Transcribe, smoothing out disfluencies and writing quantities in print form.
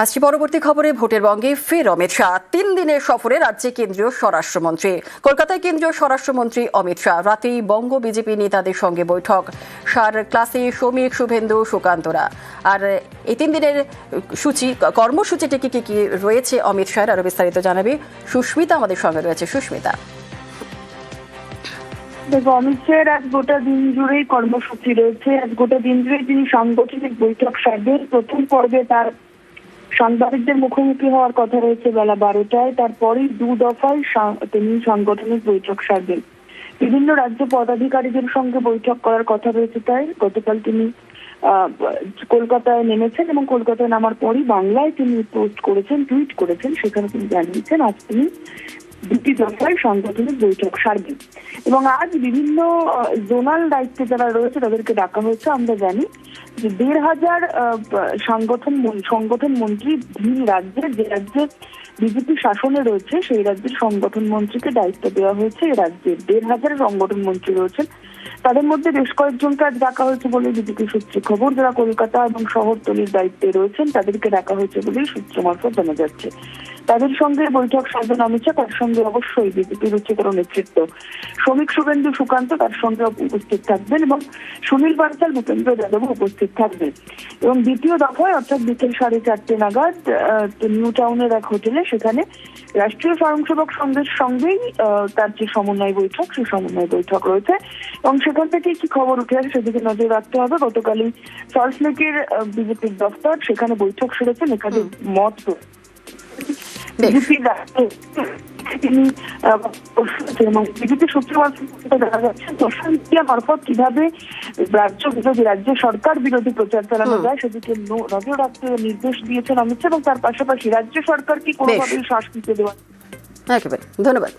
আসছি পরবর্তী খবরে। ভোটের বঙ্গে ফের অমিত শাহ। 3 দিনের সফরে রাজ্যে কেন্দ্রীয় স্বরাষ্ট্রমন্ত্রী। কলকাতায় কেন্দ্রীয় স্বরাষ্ট্রমন্ত্রী অমিত শাহ রাতেই বঙ্গ বিজেপি নেতাদের সঙ্গে বৈঠক। সার ক্লাসে শ্রমিক, শুভেন্দু, সুকান্তরা। আর এই 3 দিনের কর্মসূচিটি কি রয়েছে অমিত শাহের, আরো বিস্তারিত জানাবে সুস্মিতা আমাদের সঙ্গে রয়েছে। সুস্মিতা, দেখো, অমিত শাহের আজ গোটা দিন জুড়েই কর্মসূচি রয়েছে। আজ গোটা দিন জুড়ে তিনি সাংগঠনিক বৈঠক সারবেন। প্রথম পর্বে তার সাংবাদিকদের মুখোমুখি হওয়ার কথা রয়েছে বেলা 12টায়। তারপরেই 2 দফায় তিনি সাংগঠনিক বৈঠক সারবেন। বিভিন্ন রাজ্য পদাধিকারীদের সঙ্গে বৈঠক করার কথা রয়েছে। তাই গতকাল তিনি কলকাতায় নেমেছেন এবং কলকাতায় নামার পরই বাংলায় তিনি পোস্ট করেছেন, টুইট করেছেন। সেখানে তিনি জানিয়েছেন আজ তিনি 2টি দফায় সাংগঠনিক বৈঠক সারবেন এবং আজ বিভিন্ন জোনাল দায়িত্বে যারা রয়েছে তাদেরকে ডাকা হয়েছে। আমরা জানি যে 1,500 সংগঠন মন্ত্রী ভিন রাজ্যের, যে রাজ্যে বিজেপি শাসনে রয়েছে সেই রাজ্যের সংগঠন মন্ত্রীকে দায়িত্ব দেওয়া হয়েছে। এই রাজ্যের 1,500 সংগঠন মন্ত্রী রয়েছেন, তাদের মধ্যে বেশ কয়েকজনকে আজ ডাকা হয়েছে বলে বিজেপি সূত্রে খবর। যারা কলকাতা এবং শহরতলির দায়িত্বে রয়েছেন তাদেরকে ডাকা হয়েছে বলেই সূত্র মারফত জানা যাচ্ছে। তাদের সঙ্গে বৈঠক সারবেন অমিত শাহ। তার সঙ্গে অবশ্যই বিজেপির উচ্চতর নেতৃত্ব শ্রমিক, শুভেন্দু, সুকান্ত তার সঙ্গে উপস্থিত থাকবেন এবং সুনীল বানসাল, ভূপেন্দ্র যাদবও উপস্থিত থাকবেন। এবং দ্বিতীয় দফায় অর্থাৎ বিকেল 4:30 নাগাদ নিউ টাউনের এক হোটেলে, সেখানে রাষ্ট্রীয় স্বয়ংসেবক সংঘের সঙ্গেই তার যে সমন্বয় বৈঠক, সেই সমন্বয় বৈঠক রয়েছে এবং সেখান থেকে কি খবর উঠে আসে সেদিকে নজর রাখতে হবে। গতকালই সল্টলেকের বিজেপির দফতর, সেখানে বৈঠক সেরেছেন একাধিক মত তিনি এবং বিজেপি সূত্র দেখা যাচ্ছে সোশ্যাল মিডিয়া মারফত কিভাবে রাজ্য সরকার বিরোধী প্রচার চালানো যায় সেদিকে নজর রাখতে নির্দেশ দিয়েছেন অমিত শাহ এবং তার পাশাপাশি রাজ্য সরকার কি কোনোভাবেই শ্বাস নিতে দেওয়া। একেবারে ধন্যবাদ।